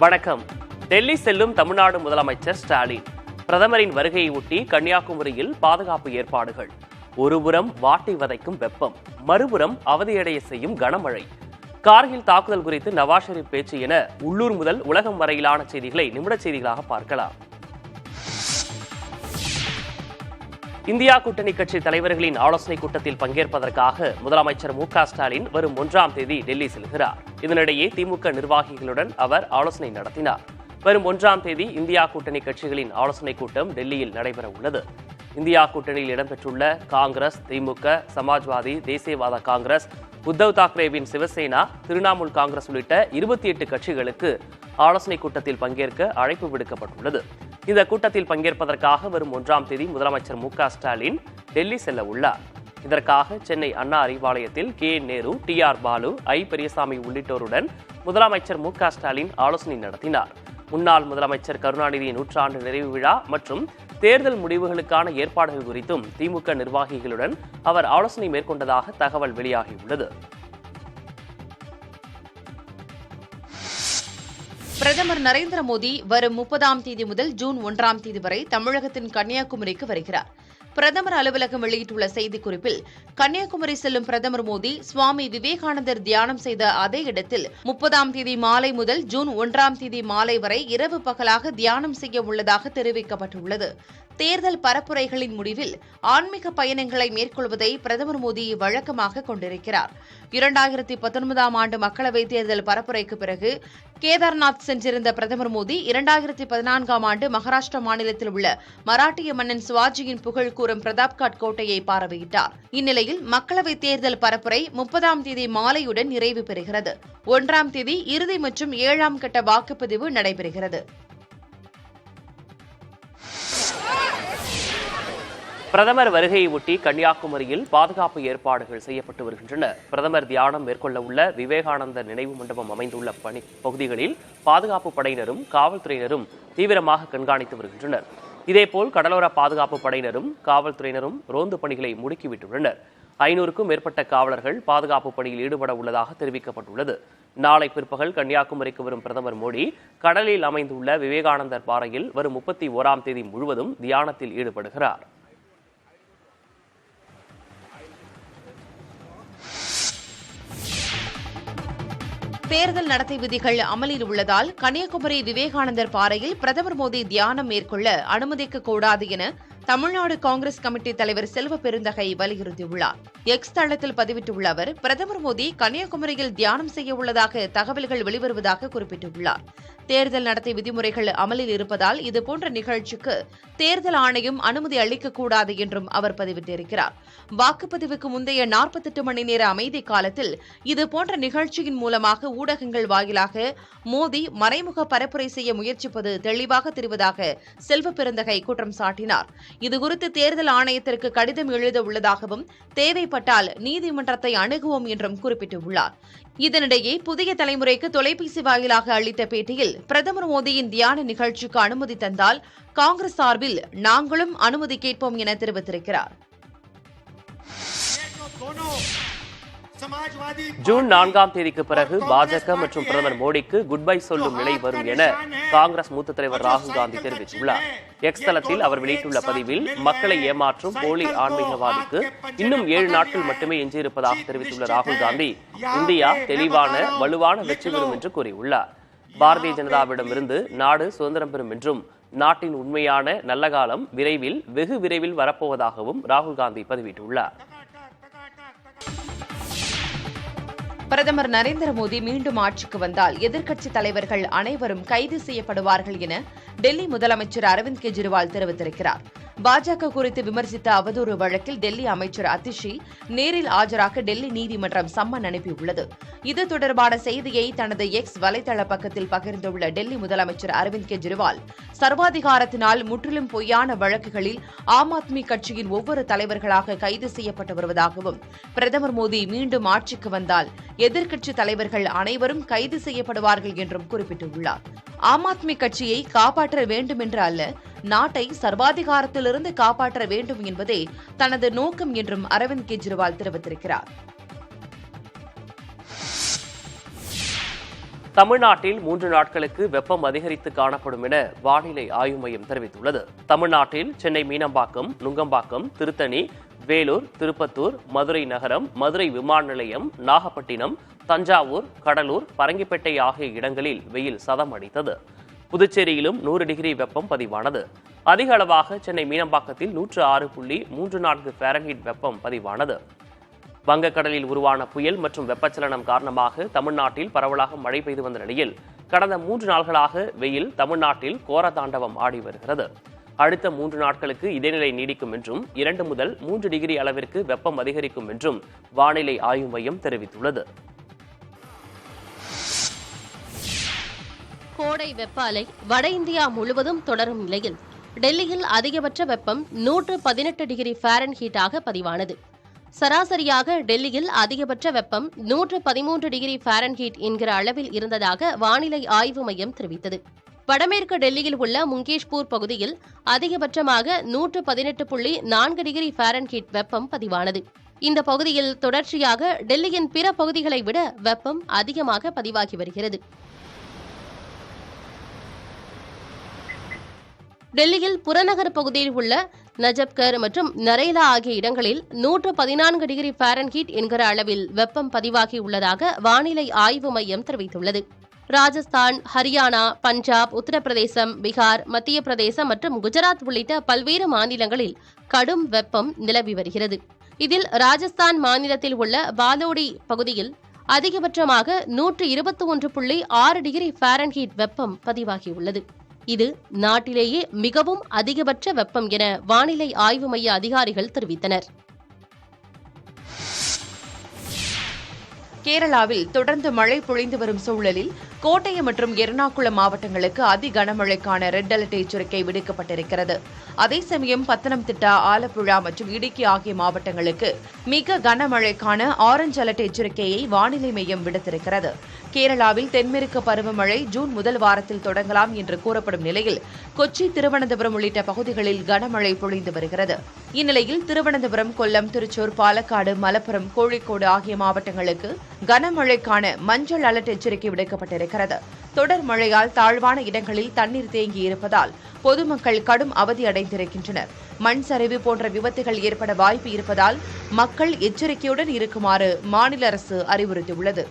வணக்கம். டெல்லி செல்லும் தமிழ்நாடு முதலமைச்சர் ஸ்டாலின். பிரதமரின் வருகையை ஒட்டி கன்னியாகுமரியில் பாதுகாப்பு ஏற்பாடுகள். ஒருபுறம் வாட்டி வதைக்கும் வெப்பம், மறுபுறம் அவதியடைய செய்யும் கனமழை. கார்கில் தாக்குதல் குறித்து நவாஸ் ஷெரீப் பேச்சு என உள்ளூர் முதல் உலகம் வரையிலான செய்திகளை நிமிட செய்திகளாக பார்க்கலாம். இந்தியா கூட்டணி கட்சி தலைவர்களின் ஆலோசனைக் கூட்டத்தில் பங்கேற்பதற்காக முதலமைச்சர் மு.க.ஸ்டாலின் வரும் 1ஆம் தேதி டெல்லி செல்கிறார். இதனிடையே திமுக நிர்வாகிகளுடன் அவர் ஆலோசனை நடத்தினார். வரும் 1ஆம் தேதி இந்தியா கூட்டணி கட்சிகளின் ஆலோசனைக் கூட்டம் டெல்லியில் நடைபெற உள்ளது. இந்தியா கூட்டணியில் இடம்பெற்றுள்ள காங்கிரஸ், திமுக, சமாஜ்வாதி, தேசியவாத காங்கிரஸ், உத்தவ் தாக்கரேவின் சிவசேனா, திரிணாமுல் காங்கிரஸ் உள்ளிட்ட 28 கட்சிகளுக்கு ஆலோசனைக் கூட்டத்தில் பங்கேற்க அழைப்பு விடுக்கப்பட்டுள்ளது. இந்த கூட்டத்தில் பங்கேற்பதற்காக வரும் 1ஆம் தேதி முதலமைச்சர் மு.க.ஸ்டாலின் டெல்லி செல்ல உள்ளார். இதற்காக சென்னை அண்ணா அறிவாலயத்தில் கே.என். நேரு, டி.ஆர். பாலு, ஐ. பெரியசாமி உள்ளிட்டோருடன் முதலமைச்சர் மு.க.ஸ்டாலின் ஆலோசனை நடத்தினார். முன்னாள் முதலமைச்சர் கருணாநிதியின் 100ஆண்டு நிறைவு விழா மற்றும் தேர்தல் முடிவுகளுக்கான ஏற்பாடுகள் குறித்தும் திமுக நிர்வாகிகளுடன் அவர் ஆலோசனை மேற்கொண்டதாக தகவல் வெளியாகியுள்ளது. பிரதமர் நரேந்திர மோடி வரும் 30ஆம் தேதி முதல் ஜூன் 1ஆம் தேதி வரை தமிழகத்தின் கன்னியாகுமரிக்கு வருகிறார். பிரதமர் அலுவலகம் வெளியிட்டுள்ள செய்திக்குறிப்பில், கன்னியாகுமரி செல்லும் பிரதமர் மோடி சுவாமி விவேகானந்தர் தியானம் செய்த அதே இடத்தில் 30ஆம் தேதி மாலை முதல் ஜூன் 1ஆம் தேதி மாலை வரை இரவு பகலாக தியானம் செய்ய உள்ளதாக தெரிவிக்கப்பட்டுள்ளது. தேர்தல் பரப்புரைகளின் முடிவில் ஆன்மீக பயணங்களை மேற்கொள்வதை பிரதமர் மோடி வழக்கமாக கொண்டிருக்கிறார். 2019ஆம் ஆண்டு மக்களவைத் தேர்தல் பரப்புரைக்கு பிறகு கேதார்நாத் சென்றிருந்த பிரதமர் மோடி 2014ஆம் ஆண்டு மகாராஷ்டிரா மாநிலத்தில் உள்ள மராட்டிய மன்னன் சிவாஜியின் புகழ் கூறும் பிரதாப்காட் கோட்டையை பார்வையிட்டார். இந்நிலையில் மக்களவைத் தேர்தல் பரப்புரை 30ஆம் தேதி மாலையுடன் நிறைவு பெறுகிறது. 1ஆம் தேதி இறுதி மற்றும் 7ஆம் கட்ட வாக்குப்பதிவு நடைபெறுகிறது. பிரதமர் வருகையை ஒட்டி கன்னியாகுமரியில் பாதுகாப்பு ஏற்பாடுகள் செய்யப்பட்டு வருகின்றன. பிரதமர் தியானம் மேற்கொள்ள உள்ள விவேகானந்தர் நினைவு மண்டபம் அமைந்துள்ள பகுதிகளில் பாதுகாப்பு படையினரும் காவல்துறையினரும் தீவிரமாக கண்காணித்து வருகின்றனர். இதேபோல் கடலோர பாதுகாப்பு படையினரும் காவல்துறையினரும் ரோந்து பணிகளை முடுக்கிவிட்டுள்ளனர். 500க்கும் மேற்பட்ட காவலர்கள் பாதுகாப்பு பணியில் ஈடுபட உள்ளதாக தெரிவிக்கப்பட்டுள்ளது. நாளை பிற்பகல் கன்னியாகுமரிக்கு வரும் பிரதமர் மோடி கடலில் அமைந்துள்ள விவேகானந்தர் பாறையில் வரும் 31ஆம் தேதி முழுவதும் தியானத்தில் ஈடுபடுகிறார். தேர்தல் நடத்தை விதிகள் அமலில் உள்ளதால் கன்னியாகுமரி விவேகானந்தர் பாறையில் பிரதமர் மோடி தியானம் மேற்கொள்ள அனுமதிக்கக்கூடாது என தமிழ்நாடு காங்கிரஸ் கமிட்டி தலைவர் செல்வ பெருந்தகை வலியுறுத்தியுள்ளார். எக்ஸ் தளத்தில் பதிவிட்டுள்ள அவர், பிரதமர் மோடி கன்னியாகுமரியில் தியானம் செய்ய உள்ளதாக தகவல்கள் வெளிவருவதாக குறிப்பிட்டுள்ளார். தேர்தல் நடத்தை விதிமுறைகள் அமலில் இருப்பதால் இதுபோன்ற நிகழ்ச்சிக்கு தேர்தல் ஆணையம் அனுமதி அளிக்கக்கூடாது என்றும் அவர் பதிவிட்டிருக்கிறார். வாக்குப்பதிவுக்கு முந்தைய 48 மணி நேர அமைதி காலத்தில் இதுபோன்ற நிகழ்ச்சியின் மூலமாக ஊடகங்கள் வாயிலாக மோடி மறைமுக பரப்புரை செய்ய முயற்சிப்பது தெளிவாக தெரிவதாக செல்வ பெருந்தகை குற்றம் சாட்டினார். இதுகுறித்து தேர்தல் ஆணையத்திற்கு கடிதம் எழுத உள்ளதாகவும் தேவைப்பட்டால் நீதிமன்றத்தை அணுகுவோம் என்றும் குறிப்பிட்டுள்ளார். இதனிடையே புதிய தலைமுறைக்கு தொலைபேசி வாயிலாக அளித்த பேட்டியில், பிரதமர் மோடியின் தியான நிகழ்ச்சிக்கு அனுமதி தந்தால் காங்கிரஸ் சார்பில் நாங்களும் அனுமதி கேட்போம் என தெரிவித்திருக்கிறார். ஜூன் 4ஆம் தேதிக்கு பிறகு பாஜக மற்றும் பிரதமர் மோடிக்கு குட் பை சொல்லும் நிலை வரும் என காங்கிரஸ் மூத்த தலைவர் ராகுல் காந்தி தெரிவித்துள்ளார். எக்ஸ் தளத்தில் அவர் வெளியிட்டுள்ள பதிவில், மக்களை ஏமாற்றும் போலி ஆன்மீகவாதிக்கு இன்னும் 7 நாட்கள் மட்டுமே எஞ்சியிருப்பதாக தெரிவித்துள்ள ராகுல் காந்தி, இந்தியா தெளிவான வலுவான வெற்றி பெறும் என்று கூறியுள்ளார். பாரதிய ஜனதாவிடமிருந்து நாடு சுதந்திரம் பெறும் என்றும் நாட்டின் உண்மையான நல்ல காலம் வெகு விரைவில் வரப்போவதாகவும் ராகுல் காந்தி பதிவிட்டுள்ளார். பிரதமர் நரேந்திர மோடி மீண்டும் ஆட்சிக்கு வந்தால் எதிர்க்கட்சித் தலைவர்கள் அனைவரும் கைது செய்யப்படுவார்கள் என டெல்லி முதலமைச்சர் அரவிந்த் கெஜ்ரிவால் தெரிவித்திருக்கிறார். பாஜக குறித்து விமர்சித்த அவதூறு வழக்கில் டெல்லி அமைச்சர் அதிஷி நேரில் ஆஜராக டெல்லி நீதிமன்றம் சம்மன் அனுப்பியுள்ளது. இது தொடர்பான செய்தியை தனது எக்ஸ் வலைதள பக்கத்தில் பகிர்ந்துள்ள டெல்லி முதலமைச்சர் அரவிந்த் கெஜ்ரிவால், சர்வாதிகாரத்தினால் முற்றிலும் பொய்யான வழக்குகளில் ஆம் ஆத்மி கட்சியின் ஒவ்வொரு தலைவர்களாக கைது செய்யப்பட்டு வருவதாகவும், பிரதமர் மோடி மீண்டும் ஆட்சிக்கு வந்தால் எதிர்க்கட்சித் தலைவர்கள் அனைவரும் கைது செய்யப்படுவார்கள் என்றும் குறிப்பிட்டுள்ளார். ஆம் ஆத்மி கட்சியை காப்பாற்ற வேண்டும் என்று அல்ல, நாட்டை சர்வாதிகாரத்திலிருந்து காப்பாற்ற வேண்டும் என்பதே தனது நோக்கம் என்றும் அரவிந்த் கெஜ்ரிவால் தெரிவித்திருக்கிறார். தமிழ்நாட்டில் 3 நாட்களுக்கு வெப்பம் அதிகரித்து காணப்படும் என வானிலை ஆய்வு மையம் தெரிவித்துள்ளது. தமிழ்நாட்டில் சென்னை மீனம்பாக்கம், நுங்கம்பாக்கம், திருத்தணி, வேலூர், திருப்பத்தூர், மதுரை நகரம், மதுரை விமான நிலையம், நாகப்பட்டினம், தஞ்சாவூர், கடலூர், பரங்கிப்பேட்டை ஆகிய இடங்களில் வெயில் சதம் அடித்தது. புதுச்சேரியிலும் 100 டிகிரி வெப்பம் பதிவானது. அதிக அளவாக சென்னை மீனம்பாக்கத்தில் 106.34 ஃபாரன்ஹீட் வெப்பம் பதிவானது. வங்கக்கடலில் உருவான புயல் மற்றும் வெப்பச்சலனம் காரணமாக தமிழ்நாட்டில் பரவலாக மழை பெய்து வந்த நிலையில் கடந்த 3 நாள்களாக வெயில் தமிழ்நாட்டில் கோரதாண்டவம் ஆடி வருகிறது. அடுத்த 3 நாட்களுக்கு இதே நிலை நீடிக்கும் என்றும் 2 முதல் 3 டிகிரி அளவிற்கு வெப்பம் அதிகரிக்கும் என்றும் வானிலை ஆய்வு மையம் தெரிவித்துள்ளது. கோடை வெப்ப அலை வட இந்தியா முழுவதும் தொடரும் நிலையில் டெல்லியில் அதிகபட்ச வெப்பம் 118 டிகிரி ஃபாரன்ஹீட்டாக பதிவானது. சராசரியாக டெல்லியில் அதிகபட்ச வெப்பம் 113 டிகிரி ஃபாரன்ஹீட் என்கிற அளவில் இருந்ததாக வானிலை ஆய்வு மையம் தெரிவித்தது. வடமேற்கு டெல்லியில் உள்ள முங்கேஷ்பூர் பகுதியில் அதிகபட்சமாக 118.4 டிகிரி ஃபாரன்ஹீட் வெப்பம் பதிவானது. இந்த பகுதியில் தொடர்ச்சியாக டெல்லியின் பிற பகுதிகளை விட வெப்பம் அதிகமாக பதிவாகி வருகிறது. டெல்லியில் புறநகர் பகுதியில் உள்ள நஜப்கர் மற்றும் நரேலா ஆகிய இடங்களில் 114 டிகிரி ஃபாரன்ஹீட் என்கிற அளவில் வெப்பம் பதிவாகி உள்ளதாக வானிலை ஆய்வு மையம் தெரிவித்துள்ளது. ராஜஸ்தான், ஹரியானா, பஞ்சாப், உத்தரப்பிரதேசம், பீகார், மத்திய பிரதேசம் மற்றும் குஜராத் உள்ளிட்ட பல்வேறு மாநிலங்களில் கடும் வெப்பம் நிலவி வருகிறது. இதில் ராஜஸ்தான் மாநிலத்தில் உள்ள பாலோடி பகுதியில் அதிகபட்சமாக 121.6 டிகிரி ஃபாரன்ஹீட் வெப்பம் பதிவாகியுள்ளது. இது நாட்டிலேயே மிகவும் அதிகபட்ச வெப்பம் என வானிலை ஆய்வு மைய அதிகாரிகள் தெரிவித்தனர். கேரளாவில் தொடர்ந்து மழை பொழிந்து வரும் சூழலில் கோட்டயம் மற்றும் எர்ணாகுளம் மாவட்டங்களுக்கு அதி கனமழைக்கான ரெட் அலர்ட் எச்சரிக்கை விடுக்கப்பட்டிருக்கிறது. அதே சமயம் பத்தனம்திட்டா, ஆலப்புழா மற்றும் இடுக்கி ஆகிய மாவட்டங்களுக்கு மிக கனமழைக்கான ஆரஞ்ச் அலர்ட் எச்சரிக்கையை வானிலை மையம் விடுத்திருக்கிறது. கேரளாவில் தென்மேற்கு பருவமழை ஜூன் முதல் வாரத்தில் தொடங்கலாம் என்று கூறப்படும் நிலையில் கொச்சி, திருவனந்தபுரம் உள்ளிட்ட பகுதிகளில் கனமழை பொழிந்து வருகிறது. இந்நிலையில் திருவனந்தபுரம், கொல்லம், திருச்சூர், பாலக்காடு, மலப்புரம், கோழிக்கோடு ஆகிய மாவட்டங்களுக்கு கனமழைக்கான மஞ்சள் அலர்ட் எச்சரிக்கை விடுக்கப்பட்டிருக்கிறது. தொடர் மழையால் தாழ்வான இடங்களில் தண்ணீர் தேங்கியிருப்பதால் பொதுமக்கள் கடும் அவதியடைந்திருக்கின்றனர். மண் சரிவு போன்ற விபத்துகள் ஏற்பட வாய்ப்பு இருப்பதால் மக்கள் எச்சரிக்கையுடன் இருக்குமாறு மாநில அரசு அறிவுறுத்தியுள்ளது.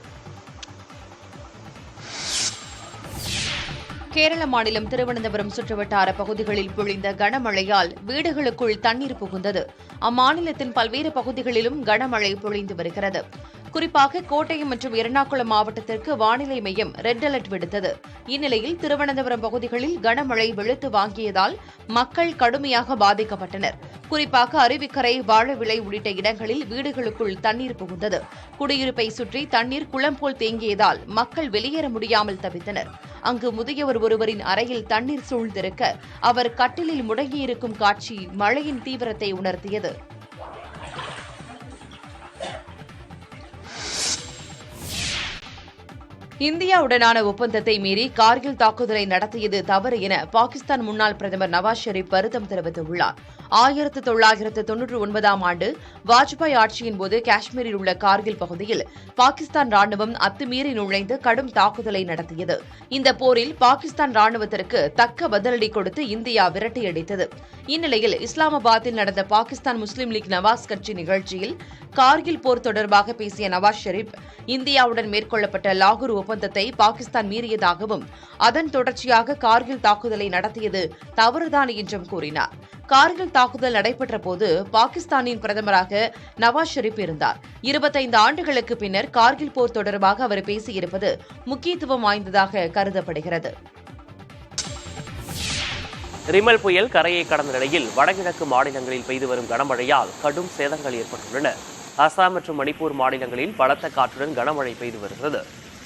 கேரள மாநிலம் திருவனந்தபுரம் சுற்றுவட்டார பகுதிகளில் பொழிந்த கனமழையால் வீடுகளுக்குள் தண்ணீர் புகுந்தது. அம்மாநிலத்தின் பல்வேறு பகுதிகளிலும் கனமழை பொழிந்து வருகிறது. குறிப்பாக கோட்டயம் மற்றும் எர்ணாகுளம் மாவட்டத்திற்கு வானிலை மையம் ரெட் அலர்ட் விடுத்தது. இந்நிலையில் திருவனந்தபுரம் பகுதிகளில் கனமழை வெளுத்து வாங்கியதால் மக்கள் கடுமையாக பாதிக்கப்பட்டனர். குறிப்பாக அருவிக்கரை, வாழவிளை உள்ளிட்ட இடங்களில் வீடுகளுக்குள் தண்ணீர் புகுந்தது. குடியிருப்பை சுற்றி தண்ணீர் குளம் போல் தேங்கியதால் மக்கள் வெளியேற முடியாமல் தவித்தனர். அங்கு முதியவர் ஒருவரின் அறையில் தண்ணீர் சூழ்ந்திருக்க அவர் கட்டிலில் முடங்கியிருக்கும் காட்சி மழையின் தீவிரத்தை உணர்த்தியது. இந்தியாவுடனான ஒப்பந்தத்தை மீறி கார்கில் தாக்குதலை நடத்தியது தவறு என பாகிஸ்தான் முன்னாள் பிரதமர் நவாஸ் ஷெரீப் வருத்தம் தெரிவித்துள்ளார். 1999ஆம் ஆண்டு வாஜ்பாய் ஆட்சியின் போது காஷ்மீரில் உள்ள கார்கில் பகுதியில் பாகிஸ்தான் ராணுவம் அத்துமீறி நுழைந்து கடும் தாக்குதலை நடத்தியது. இந்த போரில் பாகிஸ்தான் ராணுவத்திற்கு தக்க பதிலடி கொடுத்து இந்தியா விரட்டியடித்தது. இந்நிலையில் இஸ்லாமாபாத்தில் நடந்த பாகிஸ்தான் முஸ்லீம் லீக் நவாஸ் கட்சி நிகழ்ச்சியில் கார்கில் போர் தொடர்பாக பேசிய நவாஸ் ஷெரீப் இந்தியாவுடன் மேற்கொள்ளப்பட்ட லாகூர் ஒப்பந்தத்தை பாகிஸ்தான் மீறியதாகவும் அதன் தொடர்ச்சியாக கார்கில் தாக்குதலை நடத்தியது தவறுதான் என்றும் கூறினார். கார்கில் தாக்குதல் நடைபெற்ற போது பாகிஸ்தானின் பிரதமராக நவாஸ் ஷெரீப் இருந்தார். 25 ஆண்டுகளுக்கு பின்னர் கார்கில் போர் தொடர்பாக அவர் பேசியிருப்பது முக்கியத்துவம் வாய்ந்ததாக கருதப்படுகிறது. ரிமல் புயல் கரையை கடந்த நிலையில் வடகிழக்கு மாநிலங்களில் பெய்து வரும் கனமழையால் கடும் சேதங்கள் ஏற்பட்டுள்ளன. அசாம் மற்றும் மணிப்பூர் மாநிலங்களில் பலத்த காற்றுடன் கனமழை பெய்து வருகிறது.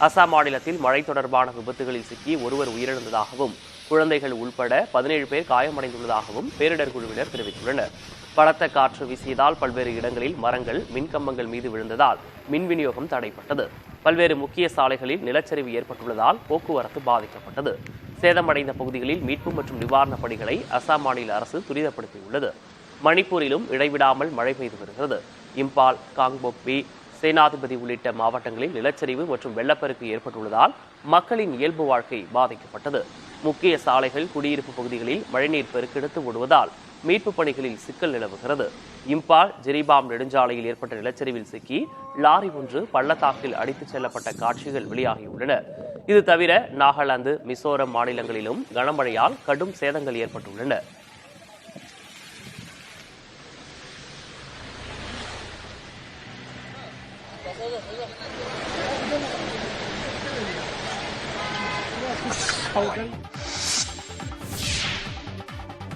அசாம் மாநிலத்தில் மழை தொடர்பான விபத்துகளில் சிக்கி ஒருவர் உயிரிழந்ததாகவும் குழந்தைகள் உள்பட 17 பேர் காயமடைந்துள்ளதாகவும் பேரிடர் குழுவினர் தெரிவித்துள்ளனர். பலத்த காற்று வீசியதால் பல்வேறு இடங்களில் மரங்கள், மின்கம்பங்கள் மீது விழுந்ததால் மின் விநியோகம் தடைப்பட்டது. பல்வேறு முக்கிய சாலைகளில் நிலச்சரிவு ஏற்பட்டுள்ளதால் போக்குவரத்து பாதிக்கப்பட்டது. சேதமடைந்த பகுதிகளில் மீட்பு மற்றும் நிவாரணப் பணிகளை அசாம் மாநில அரசு துரிதப்படுத்தியுள்ளது. மணிப்பூரிலும் இடைவிடாமல் மழை பெய்து வருகிறது. இம்பால், காங்போக்பி, சேனாதிபதி உள்ளிட்ட மாவட்டங்களில் நிலச்சரிவு மற்றும் வெள்ளப்பெருக்கு ஏற்பட்டுள்ளதால் மக்களின் இயல்பு வாழ்க்கை பாதிக்கப்பட்டது. முக்கிய சாலைகள், குடியிருப்பு பகுதிகளில் மழைநீர் பெருக்கெடுத்து ஓடுவதால் மீட்பு பணிகளில் சிக்கல் நிலவுகிறது. இம்பால் ஜெரிபாம் நெடுஞ்சாலையில் ஏற்பட்ட நிலச்சரிவில் சிக்கி லாரி ஒன்று பள்ளத்தாக்கில் அடித்துச் செல்லப்பட்ட காட்சிகள் வெளியாகியுள்ளன. இது தவிர நாகாலாந்து, மிசோரம் மாநிலங்களிலும் கனமழையால் கடும் சேதங்கள் ஏற்பட்டுள்ளன.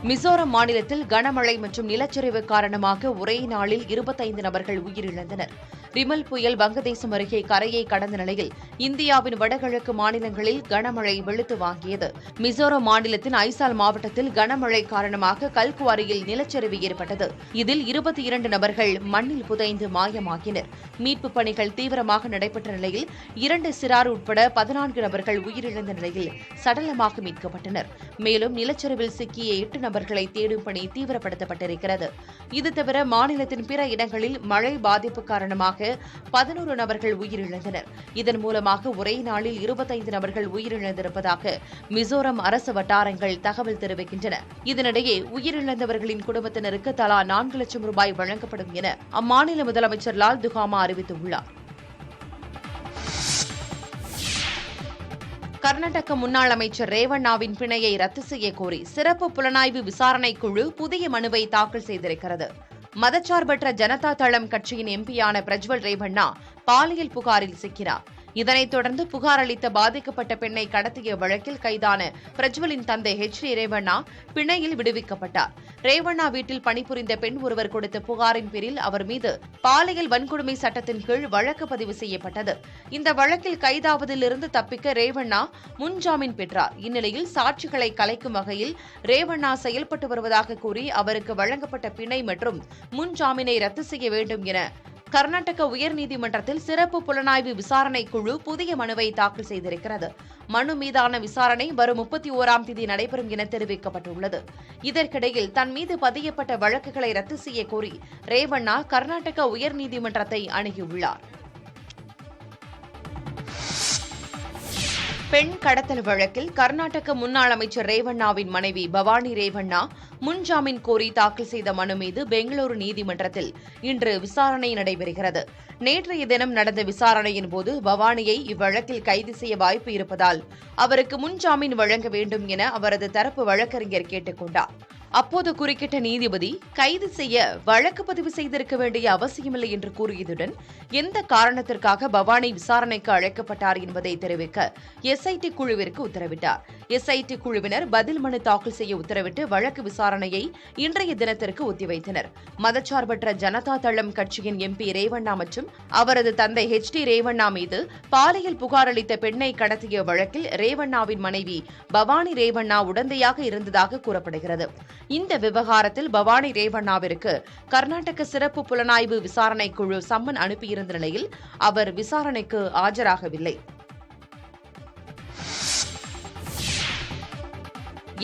மிசோரம் மாநிலத்தில் கனமழை மற்றும் நிலச்சரிவு காரணமாக ஒரே நாளில் 25 நபர்கள் உயிரிழந்தனர். ரிமல் புயல் வங்கதேசம் அருகே கரையை கடந்த நிலையில் இந்தியாவின் வடகிழக்கு மாநிலங்களில் கனமழை வெளுத்து வாங்கியது. மிசோரம் மாநிலத்தின் ஐசால் மாவட்டத்தில் கனமழை காரணமாக கல்குவாரியில் நிலச்சரிவு ஏற்பட்டது. இதில் 22 நபர்கள் மண்ணில் புதைந்து மாயமாகினர். மீட்புப் பணிகள் தீவிரமாக நடைபெற்ற நிலையில் 2 சிறார் உட்பட 14 நபர்கள் உயிரிழந்த நிலையில் சடலமாக மீட்கப்பட்டனர். மேலும் நிலச்சரிவில் சிக்கிய 8 நபர்களை தேடும் பணி தீவிரப்படுத்தப்பட்டிருக்கிறது. இது தவிர மாநிலத்தின் பிற இடங்களில் மழை பாதிப்பு காரணமாக 11 நபர்கள் உயிரிழந்தனர். இதன் மூலமாக ஒரே நாளில் 25 நபர்கள் உயிரிழந்திருப்பதாக மிசோரம் அரசு வட்டாரங்கள் தகவல் தெரிவிக்கின்றன. இதனிடையே உயிரிழந்தவர்களின் குடும்பத்தினருக்கு தலா 4 லட்சம் ரூபாய் வழங்கப்படும் என அம்மாநில முதலமைச்சர் லால் துகாமா அறிவித்துள்ளார். கர்நாடக முன்னாள் அமைச்சர் ரேவண்ணாவின் பிணையை ரத்து செய்ய கோரி சிறப்பு புலனாய்வு விசாரணைக் குழு புதிய மனுவை தாக்கல் செய்திருக்கிறது. மதச்சார்பற்ற ஜனதா தளம் கட்சியின் எம்பியான பிரஜ்வல் ரேவண்ணா பாலியல் புகாரில் சிக்கினார். இதனைத் தொடர்ந்து புகார் அளித்த பாதிக்கப்பட்ட பெண்ணை கடத்திய வழக்கில் கைதான பிரஜ்வலின் தந்தை HD ரேவண்ணா பிணையில் விடுவிக்கப்பட்டார். ரேவண்ணா வீட்டில் பணிபுரிந்த பெண் ஒருவர் கொடுத்த புகாரின் பேரில் அவர் மீது பாலியல் வன்கொடுமை சட்டத்தின் கீழ் வழக்கு பதிவு செய்யப்பட்டது. இந்த வழக்கில் கைதாவதிலிருந்து தப்பிக்க ரேவண்ணா முன்ஜாமீன் பெற்றார். இந்நிலையில் சாட்சிகளை கலைக்கும் வகையில் ரேவண்ணா செயல்பட்டு வருவதாக கூறி அவருக்கு வழங்கப்பட்ட பிணை மற்றும் முன்ஜாமீனை ரத்து செய்ய வேண்டும் என கர்நாடக உயர்நீதிமன்றத்தில் சிறப்பு புலனாய்வு விசாரணைக் குழு புதிய மனுவை தாக்கல் செய்திருக்கிறது. மனு மீதான விசாரணை வரும் 31ஆம் தேதி நடைபெறும் என தெரிவிக்கப்பட்டுள்ளது. இதற்கிடையில் தன் மீது பதியப்பட்ட வழக்குகளை ரத்து செய்ய கோரி ரேவண்ணா கர்நாடக உயர்நீதிமன்றத்தை அணுகியுள்ளார். பெண் கடத்தல் வழக்கில் கர்நாடக முன்னாள் அமைச்சர் ரேவண்ணாவின் மனைவி பவானி ரேவண்ணா முன்ஜாமீன் கோரி தாக்கல் செய்த மனு மீது பெங்களூரு நீதிமன்றத்தில் இன்று விசாரணை நடைபெறுகிறது. நேற்றைய தினம் நடந்த விசாரணையின் போது பவானியை இவ்வழக்கில் கைது செய்ய வாய்ப்பு இருப்பதால் அவருக்கு முன்ஜாமீன் வழங்க வேண்டும் என அவரது தரப்பு வழக்கறிஞர் கேட்டுக் கொண்டார். அப்போது குறுக்கிட்ட நீதிபதி கைது செய்ய வழக்கு பதிவு செய்திருக்க வேண்டிய அவசியமில்லை என்று கூறியதுடன் எந்த காரணத்திற்காக பவானி விசாரணைக்கு அழைக்கப்பட்டார் என்பதை தெரிவிக்க SIT குழுவிற்கு உத்தரவிட்டார். SIT குழுவினர் பதில் மனு தாக்கல் செய்ய உத்தரவிட்டு வழக்கு விசாரணையை இன்றைய தினத்திற்கு ஒத்திவைத்தனர். மதச்சார்பற்ற ஜனதா தளம் கட்சியின் MP ரேவண்ணா மற்றும் அவரது தந்தை HD ரேவண்ணா மீது பாலியல் புகார் அளித்த பெண்ணை கடத்திய வழக்கில் ரேவண்ணாவின் மனைவி பவானி ரேவண்ணா உடந்தையாக இருந்ததாக கூறப்படுகிறது. இந்த விவகாரத்தில் பவானி ரேவண்ணாவிற்கு கர்நாடக சிறப்பு புலனாய்வு விசாரணைக் குழு சம்மன் அனுப்பியிருந்த நிலையில் அவர் விசாரணைக்கு ஆஜராகவில்லை.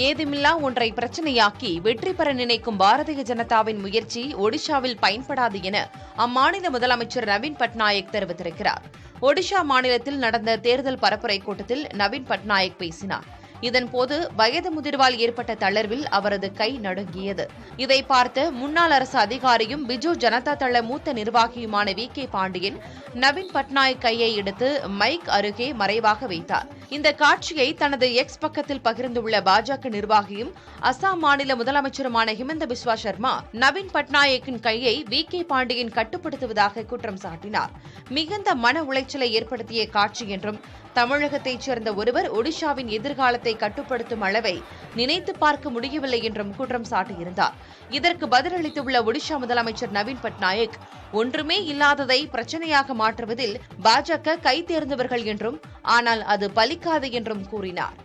ஏதுமில்லா ஒன்றை பிரச்சனையாக்கி வெற்றி பெற நினைக்கும் பாரதிய ஜனதாவின் முயற்சி ஒடிஷாவில் பயன்படாது என அம்மாநில முதலமைச்சர் நவீன் பட்நாயக் தெரிவித்திருக்கிறார். ஒடிஷா மாநிலத்தில் நடந்த தேர்தல் பரப்புரை கூட்டத்தில் நவீன் பட்நாயக் பேசினார். இதன்போது வயது முதிர்வால் ஏற்பட்ட தளர்வில் அவரது கை நடுங்கியது. இதை பார்த்த முன்னாள் அரசு அதிகாரியும் பிஜு ஜனதா தள மூத்த நிர்வாகியுமான VK பாண்டியன் நவீன் பட்நாயக் கையை எடுத்து மைக் அருகே மறைவாக வைத்தார். இந்த காட்சியை தனது X பக்கத்தில் பகிர்ந்துள்ள பாஜக நிர்வாகியும் அசாம் மாநில முதலமைச்சருமான ஹிமந்த பிஸ்வா சர்மா நவீன் பட்நாயக்கின் கையை VK பாண்டியன் கட்டுப்படுத்துவதாக குற்றம் சாட்டினார். மிகுந்த மன உளைச்சலை ஏற்படுத்திய காட்சி என்றும் தமிழகத்தைச் சேர்ந்த ஒருவர் ஒடிஷாவின் எதிர்காலத்தை கட்டுப்படுத்தும் அளவை நினைத்து பார்க்க முடியவில்லை என்றும் குற்றம் சாட்டியிருந்தார். இதற்கு பதிலளித்துள்ள ஒடிஷா முதலமைச்சர் நவீன் பட்நாயக் ஒன்றுமே இல்லாததை பிரச்சனையாக மாற்றுவதில் பாஜக கை தேர்ந்தவர்கள் என்றும் ஆனால் அது பலிக்காது என்றும் கூறினார்.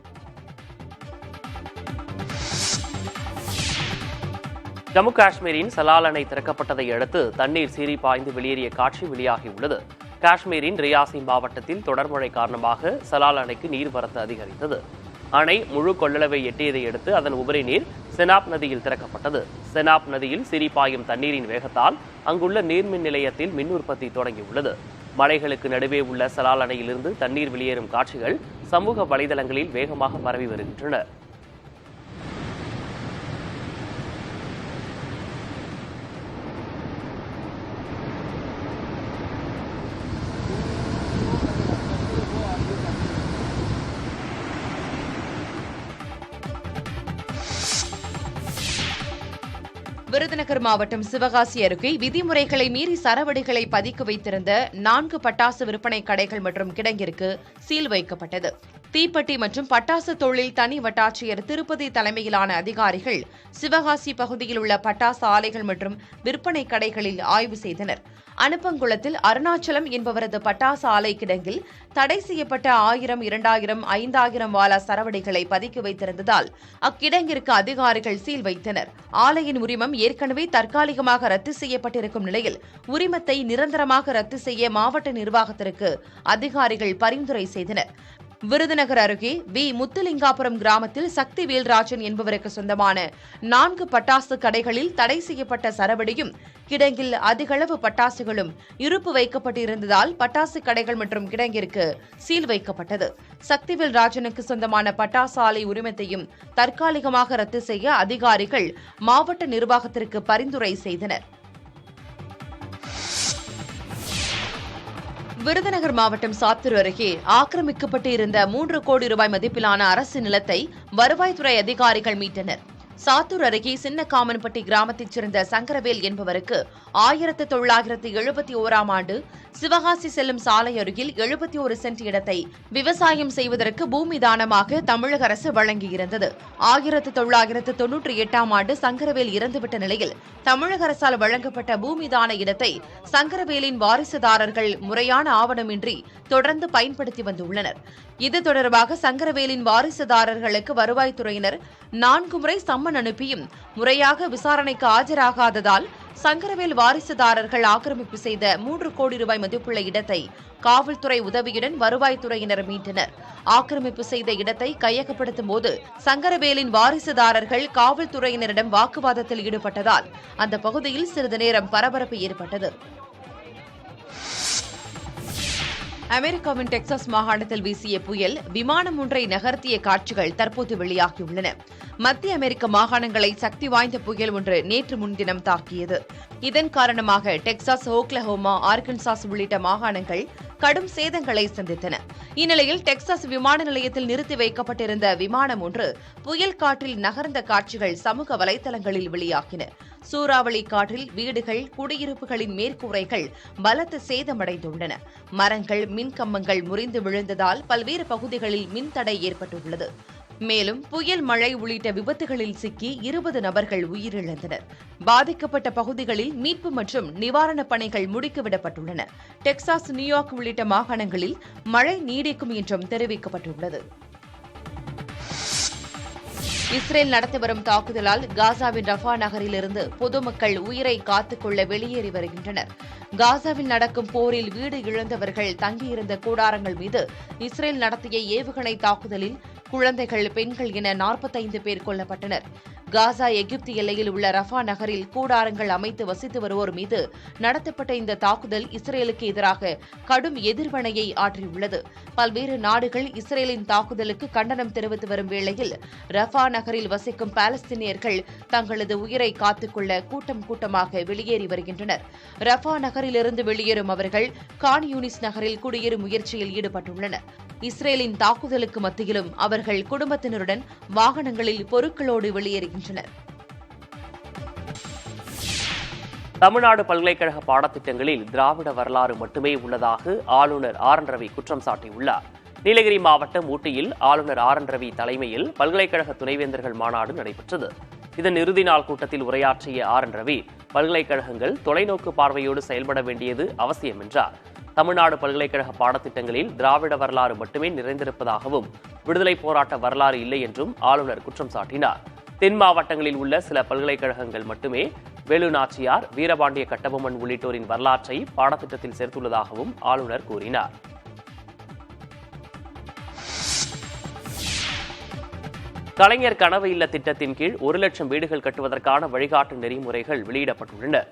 ஜம்மு காஷ்மீரின் சலால் அணை திறக்கப்பட்டதை அடுத்து தண்ணீர் சீறி பாய்ந்து வெளியேறிய காட்சி வெளியாகியுள்ளது. காஷ்மீரின் ரியாசி மாவட்டத்தில் தொடர் மழை காரணமாக சலால் அணைக்கு நீர்வரத்து அதிகரித்தது. அணை முழு கொள்ளளவை எட்டியதை அடுத்து அதன் உபரி நீர் செனாப் நதியில் திறக்கப்பட்டது. செனாப் நதியில் சீறி பாயும் தண்ணீரின் வேகத்தால் அங்குள்ள நீர்மின் நிலையத்தில் மின் உற்பத்தி தொடங்கியுள்ளது. மலைகளுக்கு நடுவே உள்ள சலால் அணையிலிருந்து தண்ணீர் வெளியேறும் காட்சிகள் சமூக வலைதளங்களில் வேகமாக பரவி வருகின்றன. விருதுநகர் மாவட்டம் சிவகாசி அருகே விதிமுறைகளை மீறி சரவெடிகளை பதுக்கி வைத்திருந்த 4 பட்டாசு விற்பனை கடைகள் மற்றும் கிடங்கிற்கு சீல் வைக்கப்பட்டது. தீப்பெட்டி மற்றும் பட்டாசு தொழில் தனி வட்டாட்சியர் திருப்பதி தலைமையிலான அதிகாரிகள் சிவகாசி பகுதியில் உள்ள பட்டாசு ஆலைகள் மற்றும் விற்பனை கடைகளில் ஆய்வு செய்தனர். அனுப்பங்குளத்தில் அருணாச்சலம் என்பவரது பட்டாசு ஆலை கிடங்கில் தடை செய்யப்பட்ட 1000, 2000, 5000 வாலா சரவெடிகளை பதுக்கி வைத்திருந்ததால் அக்கிடங்கிற்கு அதிகாரிகள் சீல் வைத்தனர். ஆலையின் உரிமம் ஏற்கனவே தற்காலிகமாக ரத்து செய்யப்பட்டிருக்கும் நிலையில் உரிமத்தை நிரந்தரமாக ரத்து செய்ய மாவட்ட நிர்வாகத்திற்கு அதிகாரிகள் பரிந்துரை செய்தனர். விருதுநகர் அருகே வி. முத்துலிங்காபுரம் கிராமத்தில் சக்தி வேல்ராஜன் என்பவருக்கு சொந்தமான 4 பட்டாசு கடைகளில் தடை செய்யப்பட்ட சரவெடியும் கிடங்கில் அதிகளவு பட்டாசுகளும் இருப்பு வைக்கப்பட்டிருந்ததால் பட்டாசு கடைகள் மற்றும் கிடங்கிற்கு சீல் வைக்கப்பட்டது. சக்திவேல் ராஜனுக்கு சொந்தமான பட்டாசு ஆலை உரிமத்தையும் தற்காலிகமாக ரத்து செய்ய அதிகாரிகள் மாவட்ட நிர்வாகத்திற்கு பரிந்துரை செய்தனர். விருதுநகர் மாவட்டம் சாத்தூர் அருகே ஆக்கிரமிக்கப்பட்டு இருந்த 3 கோடி ரூபாய் மதிப்பிலான அரசு நிலத்தை வருவாய்த்துறை அதிகாரிகள் மீட்டனர். சாத்தூர் அருகே சின்னகாமன்பட்டி கிராமத்தைச் சேர்ந்த சங்கரவேல் என்பவருக்கு 1971ஆம் ஆண்டு சிவகாசி செல்லும் சாலை அருகில் 71 சென்ட் இடத்தை விவசாயம் செய்வதற்கு பூமி தானமாக தமிழக அரசு வழங்கியிருந்தது. 1998ஆம் ஆண்டு சங்கரவேல் இறந்துவிட்ட நிலையில் தமிழக அரசால் வழங்கப்பட்ட பூமி தான இடத்தை சங்கரவேலின் வாரிசுதாரர்கள் முறையான ஆவணமின்றி தொடர்ந்து பயன்படுத்தி வந்துள்ளனர். இது தொடர்பாக சங்கரவேலின் வாரிசுதாரர்களுக்கு வருவாய்த்துறையினர் 4 முறை சம்மன் அனுப்பியும் முறையாக விசாரணைக்கு ஆஜராகாததால் சங்கரவேல் வாரிசுதாரர்கள் ஆக்கிரமிப்பு செய்த 3 கோடி ரூபாய் மதிப்புள்ள இடத்தை காவல்துறை உதவியுடன் வருவாய்த்துறையினர் மீட்டனர். ஆக்கிரமிப்பு செய்த இடத்தை கையகப்படுத்தும் போது சங்கரவேலின் வாரிசுதாரர்கள் காவல்துறையினரிடம் வாக்குவாதத்தில் ஈடுபட்டதால் அந்த பகுதியில் சிறிது நேரம் பரபரப்பு ஏற்பட்டது. அமெரிக்காவின் டெக்சாஸ் மாகாணத்தில் வீசிய புயல் விமானம் ஒன்றை நகர்த்திய காட்சிகள் தற்போது வெளியாகியுள்ளன. மத்திய அமெரிக்க மாகாணங்களை சக்தி வாய்ந்த புயல் ஒன்று நேற்று முன்தினம் தாக்கியது. இதன் காரணமாக டெக்சாஸ், ஓக்லஹோமா, ஆர்கன்சாஸ் உள்ளிட்ட மாகாணங்கள் கடும் சேதங்களை சந்தித்தன. இந்நிலையில் டெக்சாஸ் விமான நிலையத்தில் நிறுத்தி வைக்கப்பட்டிருந்த விமானம் ஒன்று புயல் காற்றில் நகர்ந்த காட்சிகள் சமூக வலைதளங்களில் வெளியாகின. சூறாவளி காற்றில் வீடுகள், குடியிருப்புகளின் மேற்கூரைகள் பலத்த சேதமடைந்துள்ளன. மரங்கள், மின்கம்பங்கள் முறிந்து விழுந்ததால் பல்வேறு பகுதிகளில் மின்தடை ஏற்பட்டுள்ளது. மேலும் புயல், மழை உள்ளிட்ட விபத்துகளில் சிக்கி 20 நபர்கள் உயிரிழந்தனர். பாதிக்கப்பட்ட பகுதிகளில் மீட்பு மற்றும் நிவாரணப் பணிகள் முடுக்கிவிடப்பட்டுள்ளன. டெக்சாஸ், நியூயார்க் உள்ளிட்ட மாகாணங்களில் மழை நீடிக்கும் என்றும் தெரிவிக்கப்பட்டுள்ளது. இஸ்ரேல் நடத்தி வரும் தாக்குதலால் காசாவின் ரஃபா நகரிலிருந்து பொதுமக்கள் உயிரை காத்துக்கொள்ள வெளியேறி வருகின்றனர். காசாவில் நடக்கும் போரில் வீடு இழந்தவர்கள் தங்கியிருந்த கூடாரங்கள் மீது இஸ்ரேல் நடத்திய ஏவுகணை தாக்குதலில் குழந்தைகள், பெண்கள் என 45 பேர் கொல்லப்பட்டனர். காசா எகிப்து எல்லையில் உள்ள ரஃபா நகரில் கூடாரங்கள் அமைத்து வசித்து வருவோர் மீது நடத்தப்பட்ட இந்த தாக்குதல் இஸ்ரேலுக்கு எதிராக கடும் எதிர்வினையை ஆற்றியுள்ளது. பல்வேறு நாடுகள் இஸ்ரேலின் தாக்குதலுக்கு கண்டனம் தெரிவித்து வரும் வேளையில் ரஃபா நகரில் வசிக்கும் பாலஸ்தீனியர்கள் தங்களது உயிரை காத்துக்கொள்ள கூட்டம் கூட்டமாக வெளியேறி வருகின்றனர். ரஃபா நகரிலிருந்து வெளியேறும் அவர்கள் கான் யூனிஸ் நகரில் குடியேறும் முயற்சியில் ஈடுபட்டுள்ளனர். இஸ்ரேலின் தாக்குதலுக்கு மத்தியிலும் அவர்கள் குடும்பத்தினருடன் வாகனங்களில் பொருட்களோடு வெளியேறுகின்றனர். தமிழ்நாடு பல்கலைக்கழக பாடத்திட்டங்களில் திராவிட வரலாறு மட்டுமே உள்ளதாக ஆளுநர் ஆர். என். ரவி குற்றம் சாட்டியுள்ளார். நீலகிரி மாவட்டம் ஊட்டியில் ஆளுநர் ஆர். என். ரவி தலைமையில் பல்கலைக்கழக துணைவேந்தர்கள் மாநாடு நடைபெற்றது. இதன் இறுதி நாள் கூட்டத்தில் உரையாற்றிய ஆர். என். ரவி, பல்கலைக்கழகங்கள் தொலைநோக்கு பார்வையோடு செயல்பட வேண்டியது அவசியம் என்றார். தமிழ்நாடு பல்கலைக்கழக பாடத்திட்டங்களில் திராவிட வரலாறு மட்டுமே நிறைந்திருப்பதாகவும் விடுதலை போராட்ட வரலாறு இல்லை என்றும் ஆளுநர் குற்றம் சாட்டினார். தென் மாவட்டங்களில் உள்ள சில பல்கலைக்கழகங்கள் மட்டுமே வேலு நாச்சியார், வீரபாண்டிய கட்டபொம்மன் உள்ளிட்டோரின் வரலாற்றை பாடத்திட்டத்தில் சேர்த்துள்ளதாகவும் ஆளுநர் கூறினார். கலைஞர் கனவு இல்ல திட்டத்தின் கீழ் 1 லட்சம் வீடுகள் கட்டுவதற்கான வழிகாட்டு நெறிமுறைகள் வெளியிடப்பட்டுள்ளன.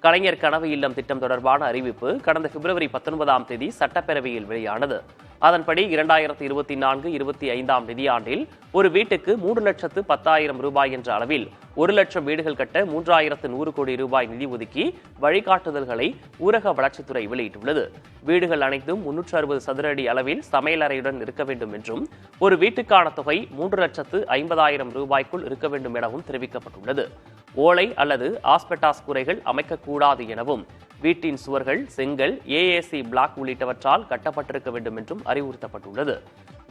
கலைஞர் கனவு இல்லம் திட்டம் தொடர்பான அறிவிப்பு கடந்த பிப்ரவரி 19ஆம் தேதி சட்டப்பேரவையில் வெளியானது. அதன்படி 2024-25 நிதியாண்டில் ஒரு வீட்டுக்கு 3,10,000 ரூபாய் என்ற அளவில் 1,00,000 வீடுகள் கட்ட 3,100 கோடி ரூபாய் நிதி ஒதுக்கி வழிகாட்டுதல்களை ஊரக வளர்ச்சித்துறை வெளியிட்டுள்ளது. வீடுகள் அனைத்தும் 360 சதுர அடி அளவில் சமையலறையுடன் இருக்க வேண்டும் என்றும் ஒரு வீட்டுக்கான தொகை 3,50,000 ரூபாய்க்குள் இருக்க வேண்டும் எனவும் தெரிவிக்கப்பட்டுள்ளது. ஓலை அல்லது ஆஸ்பெட்டாஸ் கூரைகள் அமைக்கக்கூடாது எனவும் வீட்டின் சுவர்கள் செங்கல், ஏஏசி பிளாக் உள்ளிட்டவற்றால் கட்டப்பட்டிருக்க வேண்டும் என்றும் அறிவுறுத்தப்பட்டுள்ளது.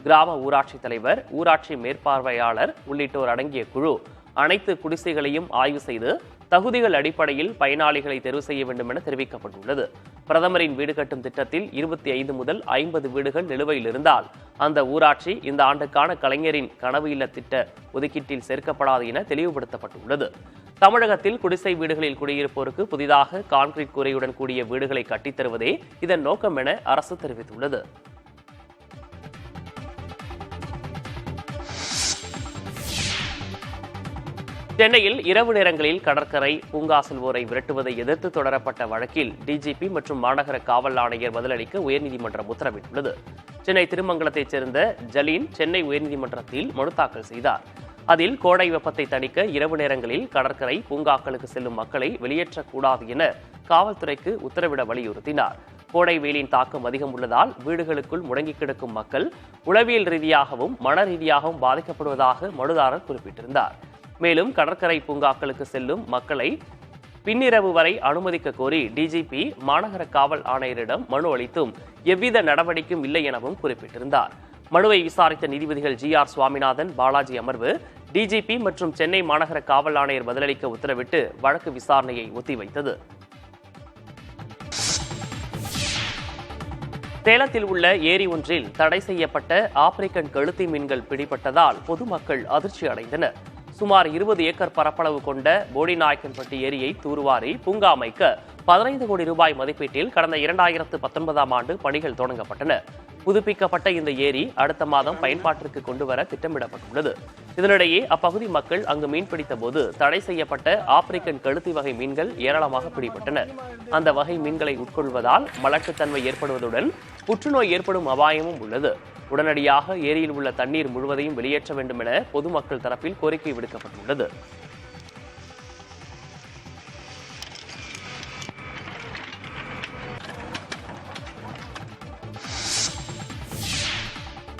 கிராம ஊராட்சி தலைவர், ஊராட்சி மேற்பார்வையாளர் உள்ளிட்டோர் அடங்கிய குழு அனைத்து குடிசைகளையும் ஆய்வு செய்து தகுதிகள் அடிப்படையில் பயனாளிகளை தேர்வு செய்ய வேண்டும் என தெரிவிக்கப்பட்டுள்ளது. பிரதமரின் வீடு கட்டும் திட்டத்தில் 25 முதல் 50 வீடுகள் நிலுவையில் இருந்தால் அந்த ஊராட்சி இந்த ஆண்டுக்கான கலைஞரின் கனவு இல்ல திட்ட ஒதுக்கீட்டில் சேர்க்கப்படாது என தெளிவுபடுத்தப்பட்டுள்ளது. தமிழகத்தில் குடிசை வீடுகளில் குடியிருப்போருக்கு புதிதாக கான்கிரீட் கூரையுடன் கூடிய வீடுகளை கட்டித்தருவதே இதன் நோக்கம் என அரசு தெரிவித்துள்ளது. சென்னையில் இரவு நேரங்களில் கடற்கரை பூங்கா செல்வோரை விரட்டுவதை எதிர்த்து தொடரப்பட்ட வழக்கில் டிஜிபி மற்றும் மாநகர காவல் ஆணையர் பதிலளிக்க உயர்நீதிமன்றம் உத்தரவிட்டுள்ளது. சென்னை திருமங்கலத்தைச் சேர்ந்த ஜலீன் சென்னை உயர்நீதிமன்றத்தில் மனு தாக்கல் செய்தார். அதில் கோடை வெப்பத்தை தணிக்க இரவு நேரங்களில் கடற்கரை பூங்காக்களுக்கு செல்லும் மக்களை வெளியேற்றக்கூடாது என காவல்துறைக்கு உத்தரவிட வலியுறுத்தினார். கோடை வெயிலின் தாக்கம் அதிகம் உள்ளதால் வீடுகளுக்குள் முடங்கி கிடக்கும் மக்கள் உளவியல் ரீதியாகவும் மன ரீதியாகவும் பாதிக்கப்படுவதாக மனுதாரர் குறிப்பிட்டிருந்தார். மேலும் கடற்கரை பூங்காக்களுக்கு செல்லும் மக்களை பின்னிரவு வரை அனுமதிக்க கோரி டிஜிபி மாநகர காவல் ஆணையரிடம் மனு அளித்தும் எவ்வித நடவடிக்கையும் இல்லை எனவும் குறிப்பிட்டிருந்தார். மனுவை விசாரித்த நீதிபதிகள் GR சுவாமிநாதன், பாலாஜி அமர்வு டிஜிபி மற்றும் சென்னை மாநகர காவல் ஆணையர் பதிலளிக்க உத்தரவிட்டு வழக்கு விசாரணையை ஒத்திவைத்தது. சேலத்தில் உள்ள ஏரி ஒன்றில் தடை செய்யப்பட்ட ஆப்பிரிக்கன் கழுத்தி மீன்கள் பிடிபட்டதால் பொதுமக்கள் அதிர்ச்சி அடைந்தனர். சுமார் 20 ஏக்கர் பரப்பளவு கொண்ட போடிநாயக்கன்பட்டி ஏரியை தூர்வாரி பூங்கா அமைக்க 15 கோடி ரூபாய் மதிப்பீட்டில் கடந்த 2019ஆம் ஆண்டு பணிகள் தொடங்கப்பட்டன. புதுப்பிக்கப்பட்ட இந்த ஏரி அடுத்த மாதம் பயன்பாட்டிற்கு கொண்டுவர திட்டமிடப்பட்டுள்ளது. இதனிடையே அப்பகுதி மக்கள் அங்கு மீன்பிடித்த போது தடை செய்யப்பட்ட ஆப்பிரிக்கன் கழுத்தி வகை மீன்கள் ஏராளமாக பிடிபட்டன. அந்த வகை மீன்களை உட்கொள்வதால் மலட்டுத்தன்மை ஏற்படுவதுடன் புற்றுநோய் ஏற்படும் அபாயமும் உள்ளது. உடனடியாக ஏரியில் உள்ள தண்ணீர் முழுவதையும் வெளியேற்ற வேண்டும் என பொதுமக்கள் தரப்பில் கோரிக்கை விடுக்கப்பட்டுள்ளது.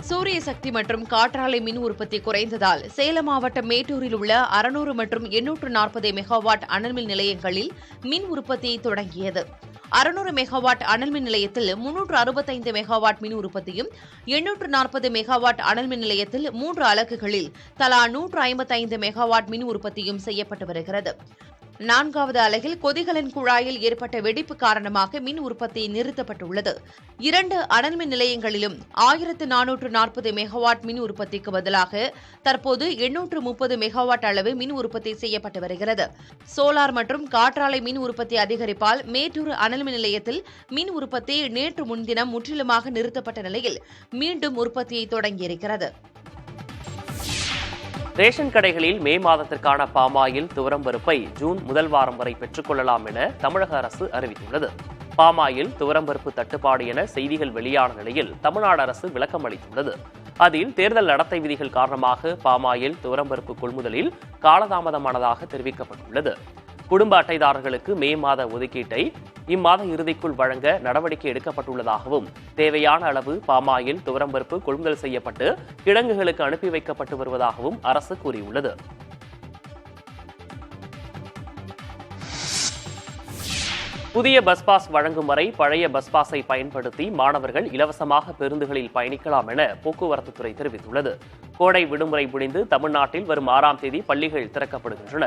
சூரிய சக்தி மற்றும் காற்றாலை மின் உற்பத்தி குறைந்ததால் சேலம் மாவட்டம் மேட்டூரில் உள்ள 600 மற்றும் 840 மெகாவாட் அனல்மின் நிலையங்களில் மின் உற்பத்தி தொடங்கியது. 600 மெகாவாட் அனல்மின் நிலையத்தில் 365 மெகாவாட் மின் உற்பத்தியும் 840 மெகாவாட் அனல்மின் நிலையத்தில் 3 அலகுகளில் தலா 155 மெகாவாட் மின் உற்பத்தியும் செய்யப்பட்டு வருகிறது. 4வது அலகில் கொதிகலன் குழாயில் ஏற்பட்ட வெடிப்பு காரணமாக மின் உற்பத்தி நிறுத்தப்பட்டுள்ளது. 2 அனல்மின் நிலையங்களிலும் 1440 மெகாவாட் மின் உற்பத்திக்கு பதிலாக தற்போது 830 மெகாவாட் அளவு மின் உற்பத்தி செய்யப்பட்டு வருகிறது. சோலார் மற்றும் காற்றாலை மின் உற்பத்தி அதிகரிப்பால் மேட்டூர் அனல்மின் நிலையத்தில் மின் உற்பத்தி நேற்று முன்தினம் முற்றிலுமாக நிறுத்தப்பட்ட நிலையில் மீண்டும் உற்பத்தியை தொடங்கியிருக்கிறது. ரேஷன் கடைகளில் மே மாதத்திற்கான பாமாயில் துவரம்பருப்பை ஜூன் முதல் வாரம் வரை பெற்றுக்கொள்ளலாம் என தமிழக அரசு அறிவித்துள்ளது. பாமாயில் துவரம்பருப்பு தட்டுப்பாடு என செய்திகள் வெளியான நிலையில் தமிழ்நாடு அரசு விளக்கம் அளித்துள்ளது. அதில் தேர்தல் நடத்தை விதிகள் காரணமாக பாமாயில் துவரம்பருப்பு கொள்முதலில் காலதாமதமானதாக தெரிவிக்கப்பட்டுள்ளது. குடும்ப அட்டைதாரர்களுக்கு மே மாத ஒதுக்கீட்டை இம்மாத இறுதிக்குள் வழங்க நடவடிக்கை எடுக்கப்பட்டுள்ளதாகவும் தேவையான அளவு பாமாயில் துவரம்பருப்பு கொள்முதல் செய்யப்பட்டு கிடங்குகளுக்கு அனுப்பி வைக்கப்பட்டு வருவதாகவும் அரசு கூறியுள்ளது. புதிய பஸ் பாஸ் வழங்கும் வரை பழைய பஸ் பாஸை பயன்படுத்தி மாணவர்கள் இலவசமாக பேருந்துகளில் பயணிக்கலாம் என போக்குவரத்து துறை தெரிவித்துள்ளது. கோடை விடுமுறை முடிந்து தமிழ்நாட்டில் வரும் 6ஆம் தேதி பள்ளிகள் திறக்கப்படுகின்றன.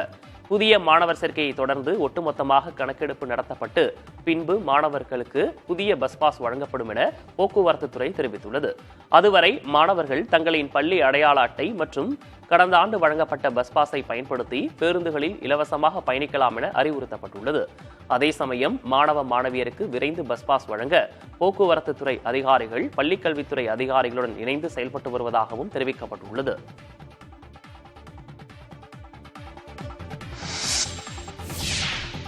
புதிய மாணவர் சேர்க்கையை தொடர்ந்து ஒட்டுமொத்தமாக கணக்கெடுப்பு நடத்தப்பட்டு பின்பு மாணவர்களுக்கு புதிய பஸ் பாஸ் வழங்கப்படும் என போக்குவரத்து துறை தெரிவித்துள்ளது. அதுவரை மாணவர்கள் தங்களின் பள்ளி அடையாள அட்டை மற்றும் கடந்த ஆண்டு வழங்கப்பட்ட பஸ் பாஸை பயன்படுத்தி பேருந்துகளில் இலவசமாக பயணிக்கலாம் என அறிவுறுத்தப்பட்டுள்ளது. அதே சமயம் மாணவ மாணவியருக்கு விரைந்து பஸ் பாஸ் வழங்க போக்குவரத்து துறை அதிகாரிகள் பள்ளிக்கல்வித்துறை அதிகாரிகளுடன் இணைந்து செயல்பட்டு வருவதாகவும் தெரிவிக்கப்பட்டுள்ளது.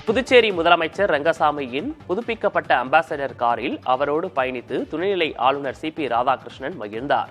புதுச்சேரி முதலமைச்சர் ரங்கசாமியின் புதுப்பிக்கப்பட்ட அம்பாசடர் காரில் அவரோடு பயணித்து துணைநிலை ஆளுநர் CP ராதாகிருஷ்ணன் மகிழ்ந்தார்.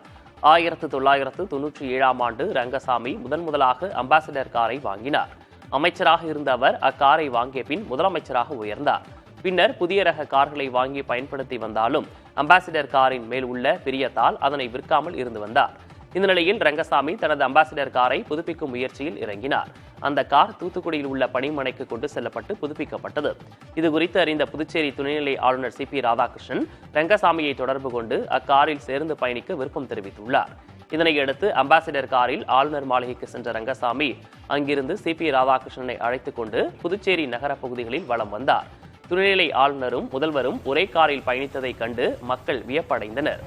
1997ஆம் ஆண்டு ரங்கசாமி முதன்முதலாக அம்பாசடர் காரை வாங்கினார். அமைச்சராக இருந்த அவர் அக்காரை வாங்கிய பின் முதலமைச்சராக உயர்ந்தார். பின்னர் புதிய ரக கார்களை வாங்கி பயன்படுத்தி வந்தாலும் அம்பாசிடர் காரின் மேல் உள்ள பிரியத்தால் அதனை விற்காமல் இருந்து வந்தார். இந்த நிலையில் ரங்கசாமி தனது அம்பாசிடர் காரை புதுப்பிக்கும் முயற்சியில் இறங்கினார். அந்த கார் தூத்துக்குடியில் உள்ள பணிமனைக்கு கொண்டு செல்லப்பட்டு புதுப்பிக்கப்பட்டது. இதுகுறித்து அறிந்த புதுச்சேரி துணைநிலை ஆளுநர் CP ராதாகிருஷ்ணன் ரங்கசாமியை தொடர்பு கொண்டு அக்காரில் சேர்ந்து பயணிக்க விருப்பம் தெரிவித்துள்ளார். இதனையடுத்து அம்பாசிடர் காரில் ஆளுநர் மாளிகைக்கு சென்ற ரங்கசாமி அங்கிருந்து CP ராதாகிருஷ்ணனை அழைத்துக் கொண்டு புதுச்சேரி நகர பகுதிகளில் வலம் வந்தார். துணைநிலை ஆளுநரும் முதல்வரும் ஒரே காரில் பயணித்ததை கண்டு மக்கள் வியப்படைந்தனர்.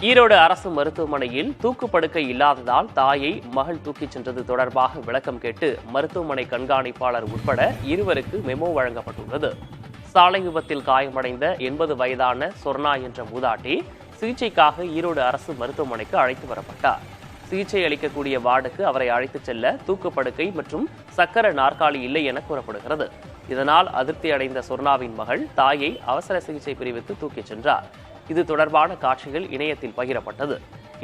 ஈரோடு அரசு மருத்துவமனையில் தூக்குப்படுக்கை இல்லாததால் தாயை மகள் தூக்கிச் சென்றது தொடர்பாக விளக்கம் கேட்டு மருத்துவமனை கண்காணிப்பாளர் உட்பட இருவருக்கு மெமோ வழங்கப்பட்டுள்ளது. சாலை விபத்தில் காயமடைந்த 80 வயதான சொர்ணா என்ற மூதாட்டி சிகிச்சைக்காக ஈரோடு அரசு மருத்துவமனைக்கு அழைத்து வரப்பட்டார். சிகிச்சை அளிக்கக்கூடிய வார்டுக்கு அவரை அழைத்துச் செல்ல தூக்குப்படுக்கை மற்றும் சக்கர நாற்காலி இல்லை என கூறப்படுகிறது. இதனால் அதிருப்தி அடைந்த சொர்ணாவின் மகள் தாயை அவசர சிகிச்சை பிரிவுக்கு தூக்கிச் சென்றார். இது தொடர்பான காட்சிகள் இணையத்தில் பகிரப்பட்டது.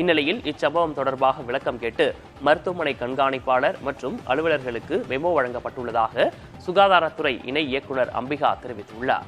இந்நிலையில் இச்சம்பவம் தொடர்பாக விளக்கம் கேட்டு மருத்துவமனை கண்காணிப்பாளர் மற்றும் அலுவலர்களுக்கு மெமோ வழங்கப்பட்டுள்ளதாக சுகாதாரத்துறை இணை இயக்குநர் அம்பிகா தெரிவித்துள்ளார்.